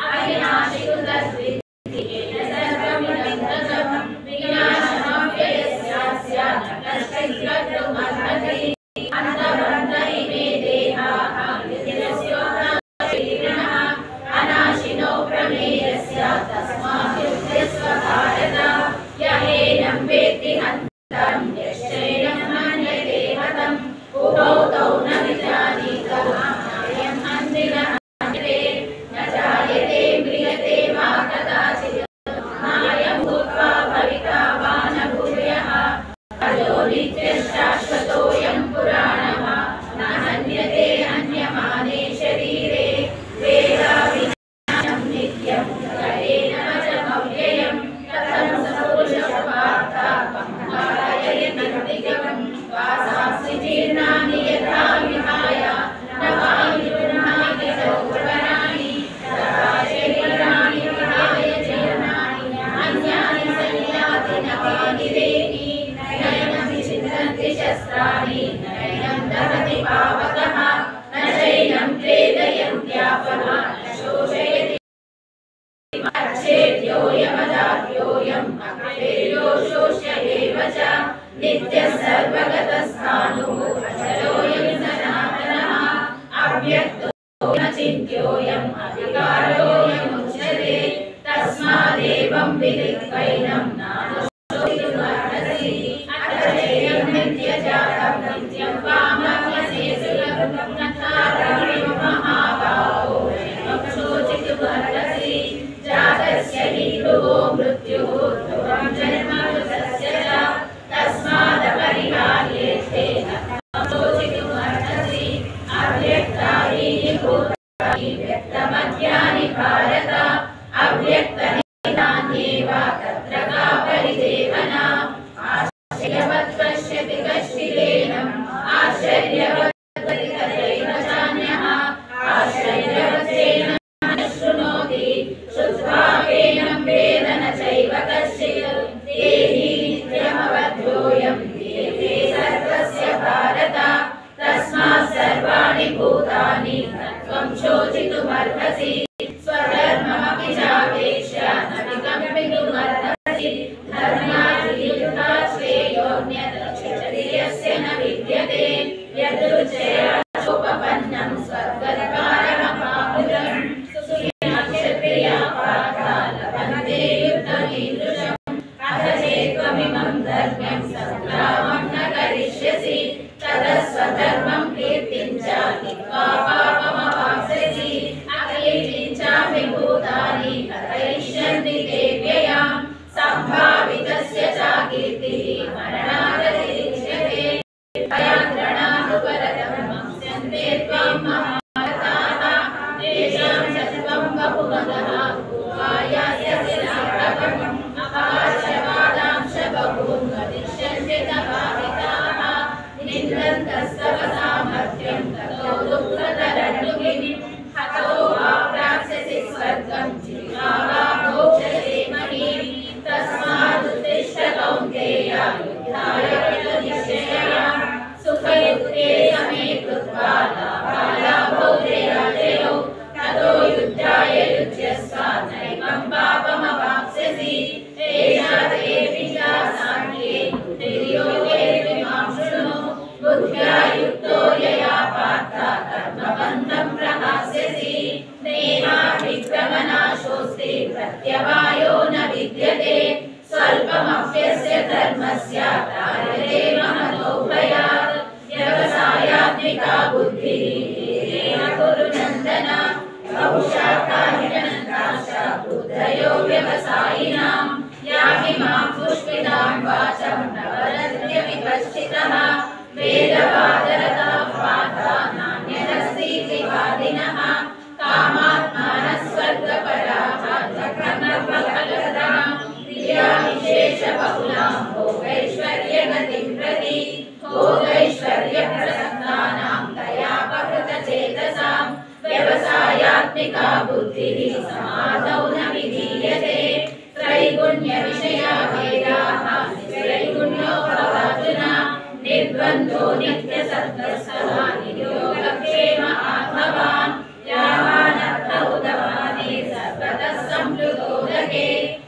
అవినాశి కుతస్విద్ధి సర్వమిదం తతం వినాశమవ్యయస్యాస్య న కశ్చిద్ కర్తుమర్హతి అంతబంధ ఇమే దేహాః నిత్యస్యోత్తమశరీరిణః అనాశినో ప్రమేయస్య తస్మాద్యుక్తస్వ భారత యహేనం వేత్తి హంతం యశ్చైనం మన్యతే హతం ఉభౌ తౌ న విజానీతః నాయం హంతి న హన్యతే న జాయతే మ్రియతే వా కదాచిత్ నాయం భూత్వా భవితా వా న భూయః అజో నిత్యశ్శాశ్వతోऽయం పురాణः న హన్యతే హన్యమానే శరీరే వేదా వినాశం నిత్యం గయేన వచమవ్యయం కథం సపురుషః పార్థ పంహారయతిగం వాసాంసి జీర్ణాని యథా విహాయ నవాని గృహాణి సౌవరాణి తథా శరీరాణి విహాయ జీర్ణాని అన్యాని సంయాతి నవాని వేని నయనం విఛిన్నంతి శస్త్రాణి నయనం దహతి పావకః న చైనం క్లేదయంత్యాపః న శోషయతి అచ్ఛేద్యోయమదార్యోయం అక్షేర్యో శోష్య ఏవ చ నిత్యః సర్వగతస్థాణుః అచలోయం సనాతనః అవ్యక్తో న చింత్యోయం అవికారోయముచ్యతే తస్మాదేవం విదిత్వైనం నానుశోచితుమర్హసి అచలేయం నిత్యజాతం నిత్యం వామన్యసేసులం నతారం మహాబాహో నైవం శోచితుమర్హసి జాతస్య హి ధ్రువో మృత్యుః ధ్రువం జన్మ మృతస్య చ తస్మాదపరిహార్యేతే నైవం శోచితుమర్హసి అవ్యక్తా హి భూతాని వ్యక్తమధ్యాని భారత అవ్యక్తనిధాన్యేవ తత్ర కా పరిదేవనా ఆశ్చర్యవత్ పశ్యతి కశ్చిదేనం ఆశ్చర్యవత్ తథైవ చాన్యః ఆశ్చర్యవతేన న శృణోతి శృత్వా కేనం వేద న చైవ కశ్చిత్ దేహి నిత్యమవధ్యోయం దేహే సర్వస్య భారత తస్మాత్ సర్వాణి భూతాని త్వం శోచితుమర్హసి స్వధర్మమపి చావేక్ష్య న వికంపితుమర్హసి ధర్మాద్యుద్ధాత్ శ్రేయోన్యత్ యస్య న విద్యతే యదృచ్ఛయాచోపపన్నం స్వర్గద్వారమపావృతం సుఖినక్షత్రియా పార్థా లభన్తే యుద్ధమీదృశం అథ చేత్వమిమం ధర్మ్యం సంగ్రామం న కరిష్యసి తతః స్వధర్మం కీర్తిం చ హిత్వా పాపమవాప్స్యసి అకీర్తి परधर्मस्यन्ते त्वां महारथाः तेषां सत्त्वं बहुमदः पूर्वायास्य नाटकम् अपाशवादांश बहून् वदिष्यन्ते तवाहिताः निन्दन्तस्तव सामर्थ्यं ततो दुःखतरण्युगिं हतो वा प्राप्स्यसि स्वर्गं जित्वा वा भोक्ष्यसे महीम् तस्मादुत्तिष्ठ कौन्तेय युद्धाय कृतनिश्चया सुखयुक्ते समे कृत्वा लाभालाभौ जयाजयौ ततो युद्धाय युज्यस्व नैवं पापमवाप्स्यसि एषा ते विद्या साङ्ख्ये बुद्धिर्योगे विमां शृणु बुद्ध्या युक्तो यया पार्थ कर्मबन्धं प्रहास्यसि नेहाभिक्रमनाशोऽस्ति प्रत्यवायो न विद्यते स्वल्पमप्यस्य धर्मस्य त्रायते महतो भयात् व्यवसायात्मिका बुद्धिः कुरु नन्दन बहुशाखा हिरण्यकाश्च बुद्धयो व्यवसायिनां यामिमां पुष्पितां वाचं प्रवदन्त्य विपश्चितः वेदवादरता पाठा नान्यदस्तीति वादिनः कामात्मानः स्वर्गपराः कर्मफलप्रदां क्रियाविशेषबहुलां भोगैश्वर्यगतिं प्रति भोगैश्वर्यप्रसक्तानां दयापहृतचेतसां व्यवसायात्मिका बुद्धिः समाधौ न विधीयते त्रैगुण्यविषया वेदाः त्रैगुण्यो भवार्जुन निर्द्वन्द्वो नित्यसत्त्वस्तः नियोगक्षेम आत्मवान् यावानर्थ उदवाने सर्वतः सम्प्लुतोदके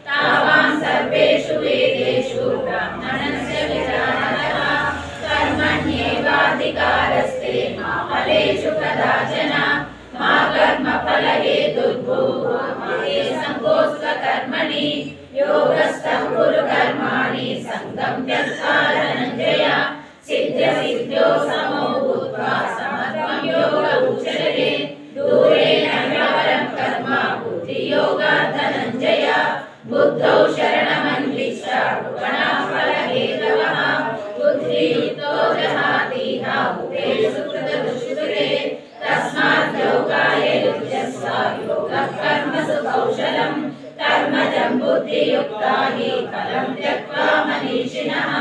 तावान् सर्वेषु वेदेषु ब्राह्मणस्य विचारः कर्मण्येवाधिकारस्ते मा फलेषु कदाचन मा कर्मफलहेतुर्भूः मा ते सङ्गोऽस्त्वकर्मणि योगस्थं कुरु कर्माणि सङ्गं त्यक्त्वा धनञ्जय सिद्ध्यसिद्ध्यो समो भूत्वा समत्वं योग उच्यते दूरेण परं कर्म बुद्धियोगात् धनञ्जय बुद्धौ शरणमन्विष्य गुणाफलहेतवः बुद्धियुक्तो जहातीह उपेषु कृतदुष्कृते तस्मात् योगाय युज्यस्व योगः कर्मसु कौशलम् कर्मजं बुद्धियुक्ता हि फलं त्यक्त्वा मनीषिणः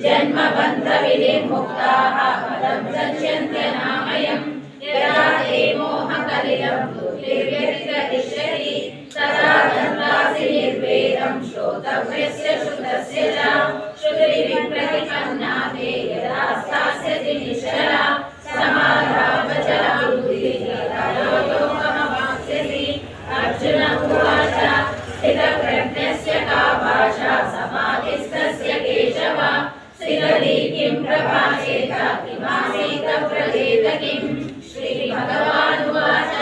जन्मबन्धविनिर्मुक्ताः फलं गच्छन्त्यनामयम् यदा ते मोहकलिलं बुद्धिर्व्यतितरिष्यति तदा गन्तासि निर्वेदं श्रोतव्यस्य श्रुतस्य च श्रुतिविप्रतिपन्ना ते यदा स्थास्यति निश्चला समाधावचला बुद्धिः तदा योगमवाप्स्यसि अर्जुन उवाच स्थितप्रज्ञस्य का भाषा समाधिस्थस्य केशव स्थितधि किं प्रभाषेत किमासीत व्रजेत किम् श्रीभगवानुवाच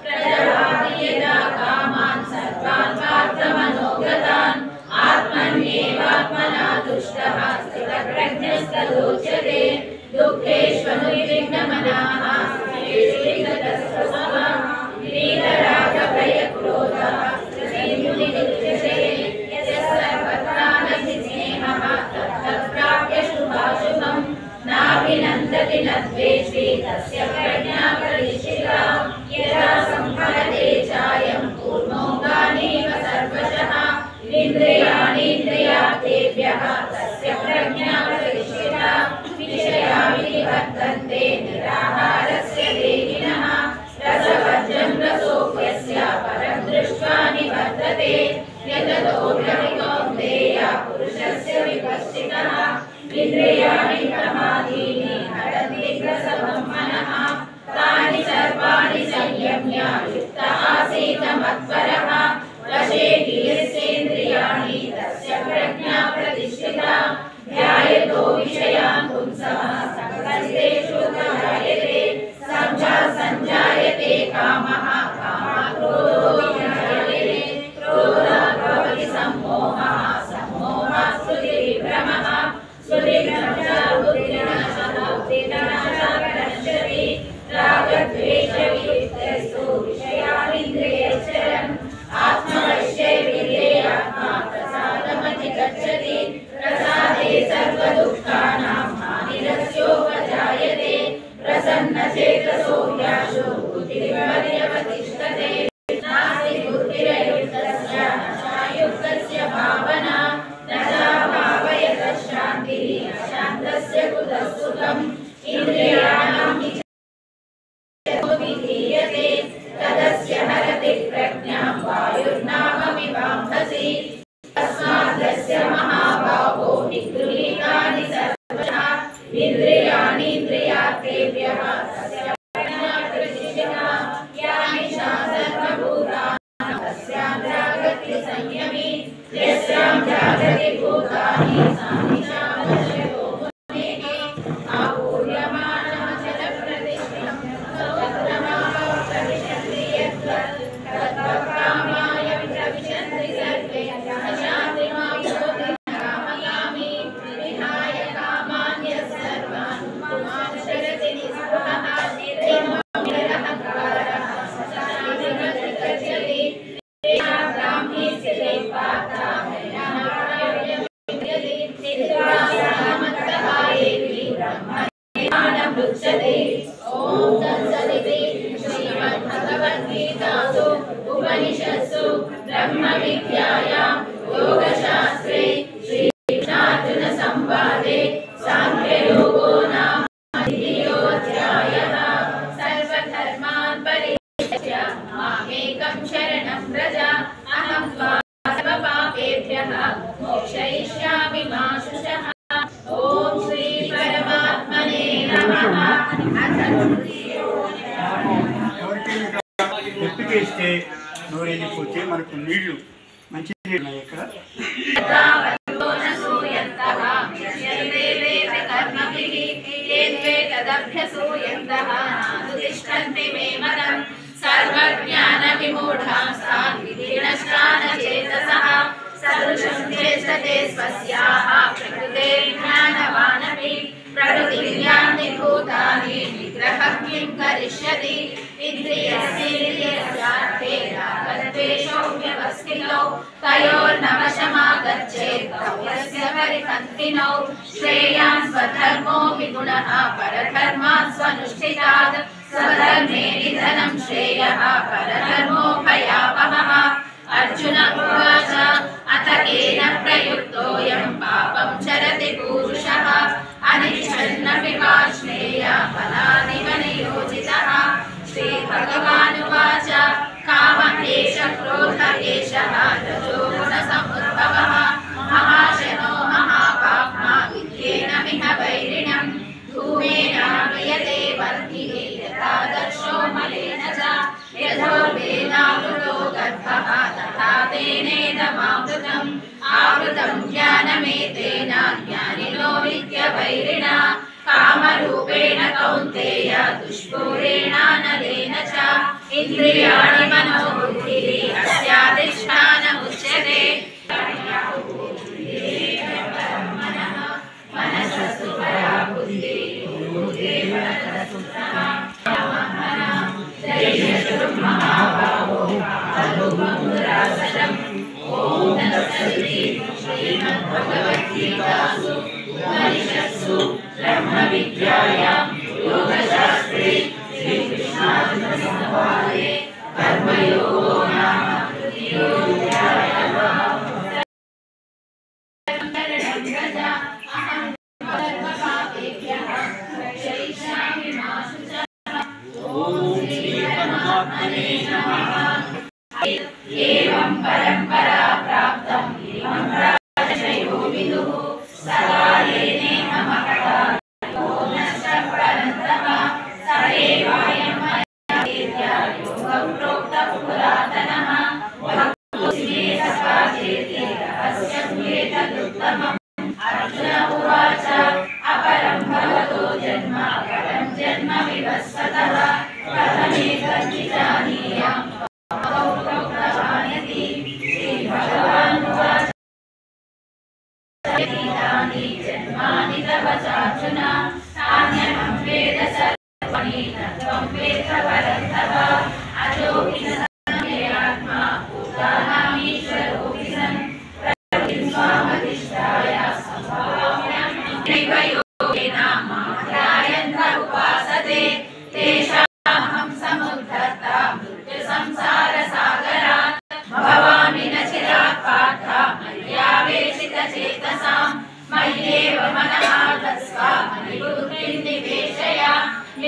प्रजहाति यदा कामान् सर्वान् पार्थमनोगतान् आत्मन्येवात्मना तुष्टः स्थितप्रज्ञस्तदोच्यते दुःखेष्वनुविघ्नमनाः सुखेषु विगतस्पृहः वीतरागभयक्रोधः मुनिरुच्यते यस्य सर्वत्रानभिस्नेहः तत्तत्प्राप्य शुभाशुभं नाभिनन्दति न द्वेष्टि तस्य प्रज्ञा प्रतिष्ठिता यदा संहरते चायं पूर्णोऽङ्गानीव सर्वशः इन्द्रियाणीन्द्रियार्थेभ्यः तस्य प्रज्ञा प्रतिष्ठिता विषया विवर्तन्ते निराहारस्य देहिनः रसवर्जं रसोऽप्यस्य परं दृष्ट्वा निवर्तते यततोऽप्यकौन्तेय पुरुषस्य विपश्चितः इन्द्रियाणि प्रमादीनि हरन्ति प्रसवं मनः तानि सर्वाणि संयम्य युक्त आसीत् मत्परः वशे हि यस्येन्द्रियाणि तस्य प्रज्ञा प्रतिष्ठिता ध्यायतो विषयान् पुंसः संगस्तेषु जायते संजायते कामः कामात् क्रोधो विजायते क्रोधात् भवति सम्मोहः सम्मोहात् स्मृतिविभ्रमः स्मृतिभ्रमः बुद्धिनाशः बुद्धिनाशः प्रणश्यति रागद्वेषवियुक्तस्तु विषयानिन्द्रियैश्चरन् आत्मवश्यैर्विधेयात्मा प्रसादमधिगच्छति प्रसादे सर्वदुःखानां हानिरस्योपजायते प्रसन्नचेतसो याशो बुद्धिर्मर्यवतिष्ठते नास्ति बुद्धिरयुक्तस्य अशायुक्तस्य भावना न च भावयतः शान्तिः अशान्तस्य कुतः सुखम् इन्द्रियाणां विधीयते तदस्य हरति प्रज्ञां वायुर्नावमिवाम्भसि तस्माद्यस्य महाबाहो निगृहीतानि सर्वशः इन्द्रियाणीन्द्रियार्थेभ्यः तस्य प्रज्ञा प्रतिष्ठिता या निशा सर्वभूतानां तस्यां जागर्ति संयमी यस्यां जागर्ति भूतानि सा निशा पश्यतो मुनेः आपूर्यमाणः जलप्रतिष्ठितं तत्रमावः प्रविशन्ति यत्र तत्कामाय प्रविशन्ति सर्वे अशान्तिमाप्नोति कामयामि विहाय कामान्यः सर्वान् माश्चरति निःस्पृहः निर्निर्ममनिरहङ्कारः सशान्तिमधिगच्छति तेषां ब्राह्मी स्थिते पार्था मय्यानारायणं निर्वासामन्तः एति ब्रह्मज्ञानमुच्यते। ॐ तत्सदिति श्रीमद्भगवद्गीतासु उपनिषत्सु ब्रह्मविद्यायां योगशास्त्रे श्रीकृष्णार्जुनसंवादे साङ्ख्ययोगो नाम द्वितीयोऽध्यायः। सर्वधर्मान् परित्यज्य मामेकं शरणं व्रज अहं त्वा सर्वपापेभ्यः मोक्षयिष्यामि मा शुचः। ॐ श्री परमात्मने नमः। ఎప్పికేస్తే నోరెళ్ళిపోతే మనకు నీళ్లు మంచి నీళ్ళు ఉన్నాయి ఇక్కడ. प्रकृतिर्यान्ति भूतानि निग्रहः किं करिष्यति इन्द्रियस्येन्द्रियस्यार्थे रागद्वेषौ व्यवस्थितौ तयोर्नवशमागच्छेत् तौ यस्य परिपन्थिनौ श्रेयान् स्वधर्मो विगुणः परधर्मात् स्वनुष्ठितात् स्वधर्मे निधनं श्रेयः परधर्मो भयावहः। अर्जुन उवाच अथ केन प्रयुक्तोऽयं पापं चरति पूरुषः अनिच्छन्नपि वाष्णेय बलादिव नियोजितः। श्रीभगवानुवाच काम एष क्रोध एषः रजोगुणसमुद्भवः महाशनो महापाप्मा विद्येनमिह वैरिणं धूमेनाव्रियते वर्धिः यथादर्शो मलेन च यथोर्वेदावृतो गर्भः तथा तेनेदमावृतम् आवृतं ज्ञानमेतेन ज्ञानिनो विद्यवैरिणा कामरूपेण कौन्तेय दुष्पूरेणानलेन च इन्द्रियाणि मनोबुद्धिः अस्याधिष्ठानमुच्यते। मनसस्तु परा बुद्धिः महाबाहो तद्बुद्धिरासनम्। ॐ तत्सदिति श्रीमद्भगवद्गीतासु उपनिषत्सु ब्रह्मविद्यायां योगशास्त्रे श्रीकृष्णार्जुनसंवादे कर्मयोगो नाम द्वितीयोऽध्यायः। अहं सर्वपापेभ्यः मोक्षयिष्यामि मा शुचः। ॐ श्री परमात्मने नमः। एवं परम्परा प्राप्तं इमं राजयो विदुः सदा येनेह महता योगश्च परन्तप स एवायं मया वेद्या योगं प्रोक्तः पुरातनः भक्तोऽसि मे सखा चेति रहस्यं एतदुत्तमम्। अर्जुन उवाच अपरं भवतो जन्म परं जन्म विवस्वतः कथमेतद्विजानीयाम् प्रोक्तवानिति। श्रीभगवानुवाच एतानि जन्मानि तव चार्जुन तान्यहं वेद सर्वाणि न त्वं वेद परन्तप अजोऽपि न सन्देहात्मा भूतानामीश्वरोऽपि सन् प्रकृतिं स्वामधिष्ठाय सम्भाव्यं योगेन मां ध्यायन्त उपासते।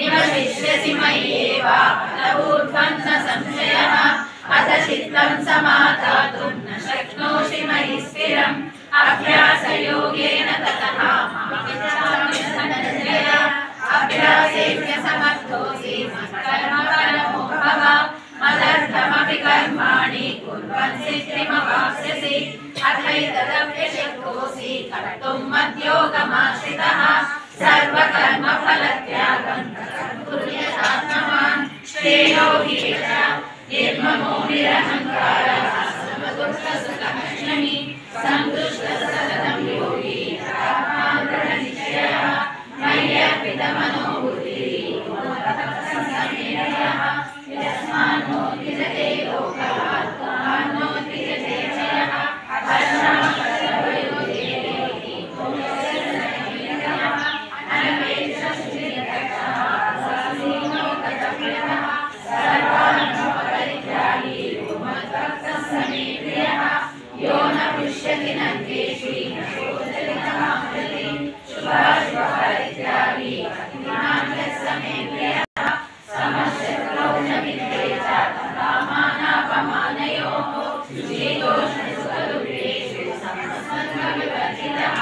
निवशिष्यसि मय्येव तवोत्पन्न संशयः अथ चित्तं समाधातुं न शक्नोषि मयि स्थिरम् अभ्यासयोगेन ततः मामिच्छामि धनञ्जय अभ्यासेन समर्थोऽसि मत्कर्मफलमो भव मदर्थमपि कर्माणि कुर्वन् सिद्धिमवाप्स्यसि अथैतदप्यशक्तोऽसि कर्तुं मद्योगमाश्रितः सर्वकर्मफलत्यागं कुर्यात्मवान् श्रेयो हि निर्ममो निरहङ्कारः समदुःखसुखक्षमी सन्तुष्टः सततं योगी दृढनिश्चयः मय्यर्पितमनो बुद्धिः यस्मान्नो द्विजते लोकः त्वान्नो द्विजते जयः यो न पृष्यति नन्देषु शुभाशुभपरित्यागी समे प्रियः समशत्रौ न विद्ये च रामानापमानयोः शीतोष्णसुखदुःखेषु समस्मन्विवर्जितः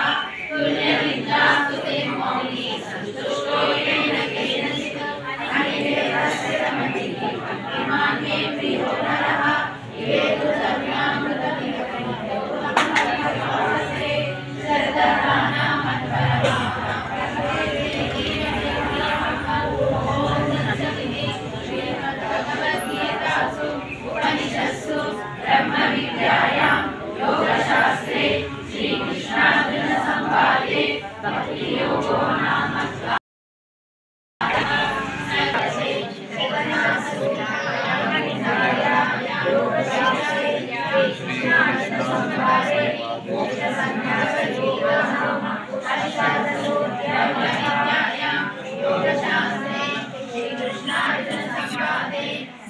तुल्यनिन्दास्तु ते मौली सन्तुष्टो येन केनचित् अनिवेदस्य रमतिः भक्तिमान् मे प्रियो नरः ये तु ब्रह्मविद्यायां योगशास्त्रे श्रीकृष्णार्जुन संवादे भक्तियोगो नाम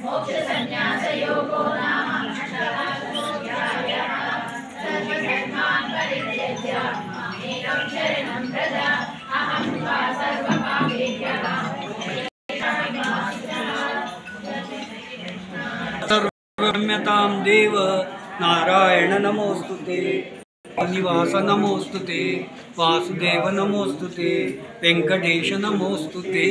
मोक्ष संन्यास योगो नाम सर्वधर्मान् परित्यज्य मामेकं शरणं व्रज अहं त्वा सर्वपापेभ्यः सर्वम्यतां देव नारायण नमोस्तुते निवास नमोस्तुते वासुदेव नमोस्तुते वेंकटेश नमोस्तुते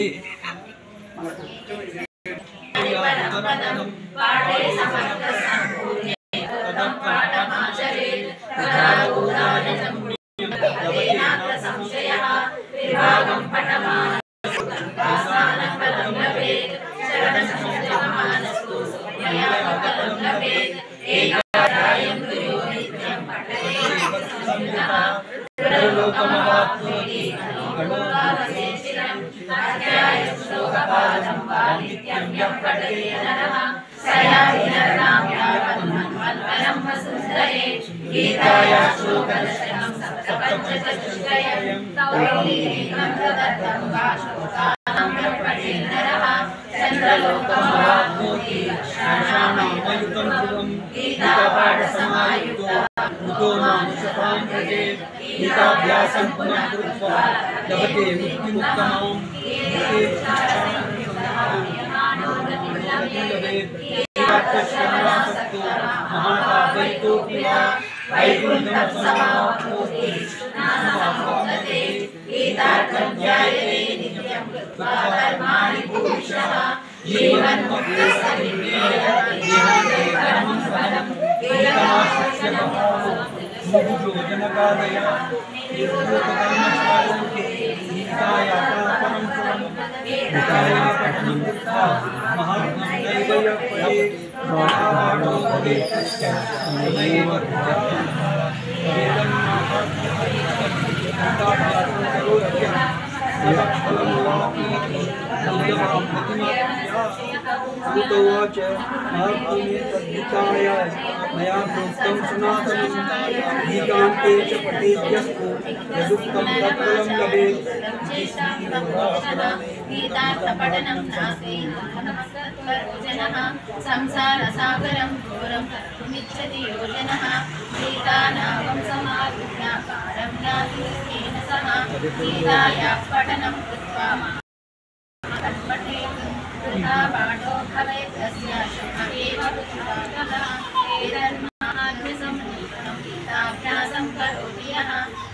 पाठे समर्थ संपूर्णे तदं पाठमाचरेत् तदा उदाहरणं लभतेनात्र संशयः विभागं पठमानः फलं लभेत् शरणशब्दमानस्तु मया फलं लभेत् एकाध्यायं तुयो नित्यं पठेत् संहितः लोकमवाप्नोति मनोभावसेचिरम् अध्यायं श्लोकपादं वा नित्यं यः पठते नरः स याति नरकां यावन्मन्वन्तरं वसुन्धरे गीताया श्लोकदशकं सप्तपञ्चचतुष्टयं तौरीकं तदर्थं वा श्लोकानां यः पठते नरः चन्द्रलोकमवाप्नोति शाशानामयुतं ध्रुवं गीतापाठसमायुक्तो मृतो नाम शतां व्रजेत् गीताभ्यासं पुनः कृत्वा लभते मुक्तिमुत्तमां गीताश्रवणासक्तो महापापैतोऽपि वा वैकुण्ठं समाप्नोति नासमाप्नोति गीतार्थं ध्यायते नित्यं कृत्वा कर्माणि भूषः जीवन्मुक्तः कर्मं फलं गीताश्रस्य जनकादया गीताया परं फलं गीताया पठनं कृत्वा महात्मं दैवयपदे महाभागो भवेत् तस्य तमेव उवाच तद्गीताया मया प्रोक्तं सनातनं गीतान्ते च पठेद्यस्तु यदुक्तं तत्फलं लभेत् गीतार्थपठनं नास्ति जनः संसारसागरं घोरं कर्तुमिच्छति योजनः गीतानामं समाधिज्ञाकारं नास्ति सह गीतायाः पठनं कृत्वा कृता बाणो भवेत् तस्य शुभमेव पुत्राः एतन्माहात्म्यसम्पूर्णं गीताभ्यासं करोति यः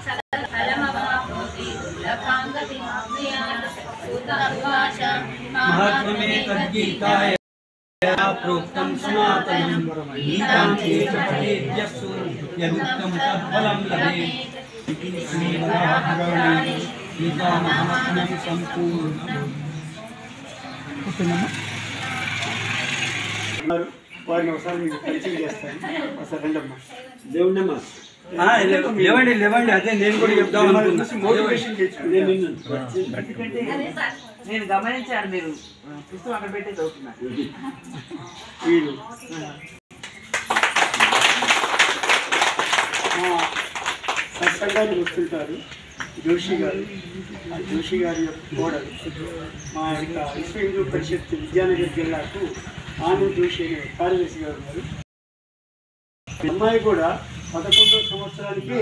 सकलफलमवाप्नोति दुर्लभाङ्गतिमाप्नुयात् सूतोवाच महात्म्ये तद्गीताय प्रोक्तं सनातनं गीतां चेतपठेद्यस्तु यदुक्तं तत्फलं लभेत् इति श्रीमद्भागवते गीतामहात्म्यं सम्पूर्णम् వారిని ఒకసారి మీకు పరిచయం చేస్తాను. ఒకసారి రండమ్మా. లేవండి అదే నేను కూడా చెప్దాం అనుకున్నా. మోటివేషన్ తెచ్చుకుంటే నేను గమనించాను, మీరు పుస్తకం అక్కడ పెట్టి చదువుతున్నారు. వీరు మా సత్సంగాన్ని వస్తుంటారు జోషి గారు. ఆ జోషి గారి యొక్క కోడలు మా యొక్క విశ్వ హిందూ పరిషత్ విద్యానగర్ జిల్లాకు ఆనంద్ జోషి అనే కార్యదర్శి గారు ఉన్నారు. అమ్మాయి కూడా 11వ సంవత్సరానికి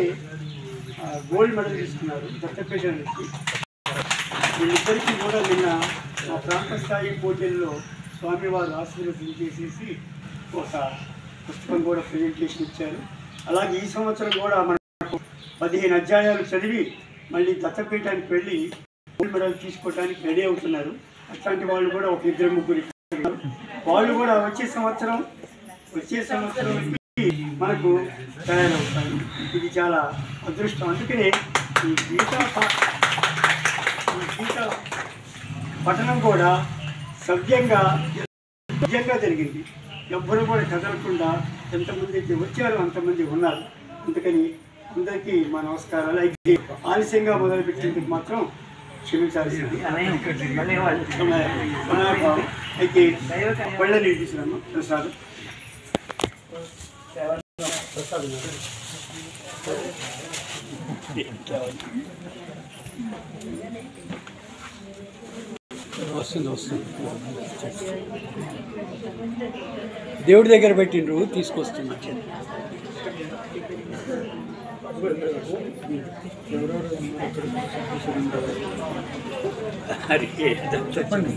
గోల్డ్ మెడల్ తీసుకున్నారు దత్తపేట నుంచి. వీళ్ళిద్దరికీ కూడా నిన్న మా ప్రాంత స్థాయి పోటీల్లో స్వామివారు ఆశీర్వదించేసేసి ఒక పుస్తకం కూడా ప్రజెంటేషన్ ఇచ్చారు. అలాగే ఈ సంవత్సరం కూడా మనకు 15 అధ్యాయాలు చదివి మళ్ళీ దత్తపీఠానికి వెళ్ళి గోల్డ్ మెడల్ తీసుకోవడానికి రెడీ అవుతున్నారు. అట్లాంటి వాళ్ళు కూడా ఒక 2-3 వాళ్ళు కూడా వచ్చే సంవత్సరం మనకు తయారవుతారు. ఇది చాలా అదృష్టం. అందుకనే ఈ గీతా పఠనం కూడా సవ్యంగా జరిగింది. ఎవ్వరూ కూడా కదలకుండా ఎంతమంది అయితే వచ్చారో అంతమంది ఉన్నారు. అందుకని అందరికీ మా నమస్కారాలు. అయితే ఆలస్యంగా మొదలుపెట్టినందుకు మాత్రం క్షమించాల్సింది. అయితే పళ్ళ నీళ్ళు తీసుకున్నాము. ప్రసాదం వస్తుంది. దేవుడి దగ్గర పెట్టిండ్రు, తీసుకొస్తున్నా. చెప్పండి.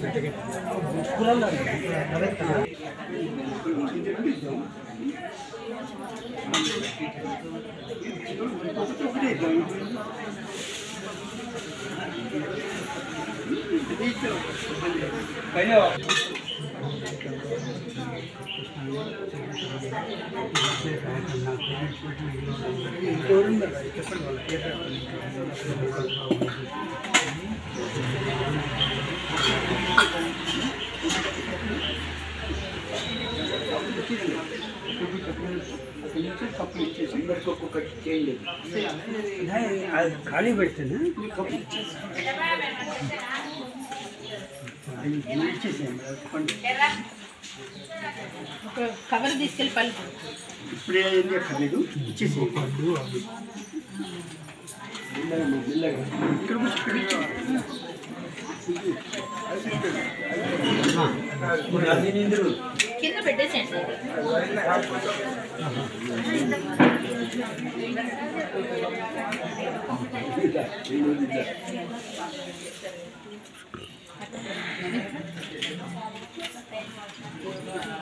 కప్పులు ఇచ్చేసి ఒక్కొక్కటి చేయండి. ఖాళీ పెడితేనే ఇచ్చేసేయండి. ఒక కవర్ తీసుకెళ్ళి పలుపు ఇప్పుడే ఏంది అక్కర్లేదు, ఇచ్చేసేయండి. ఇక్కడ కింద పెట్టేసేయండి.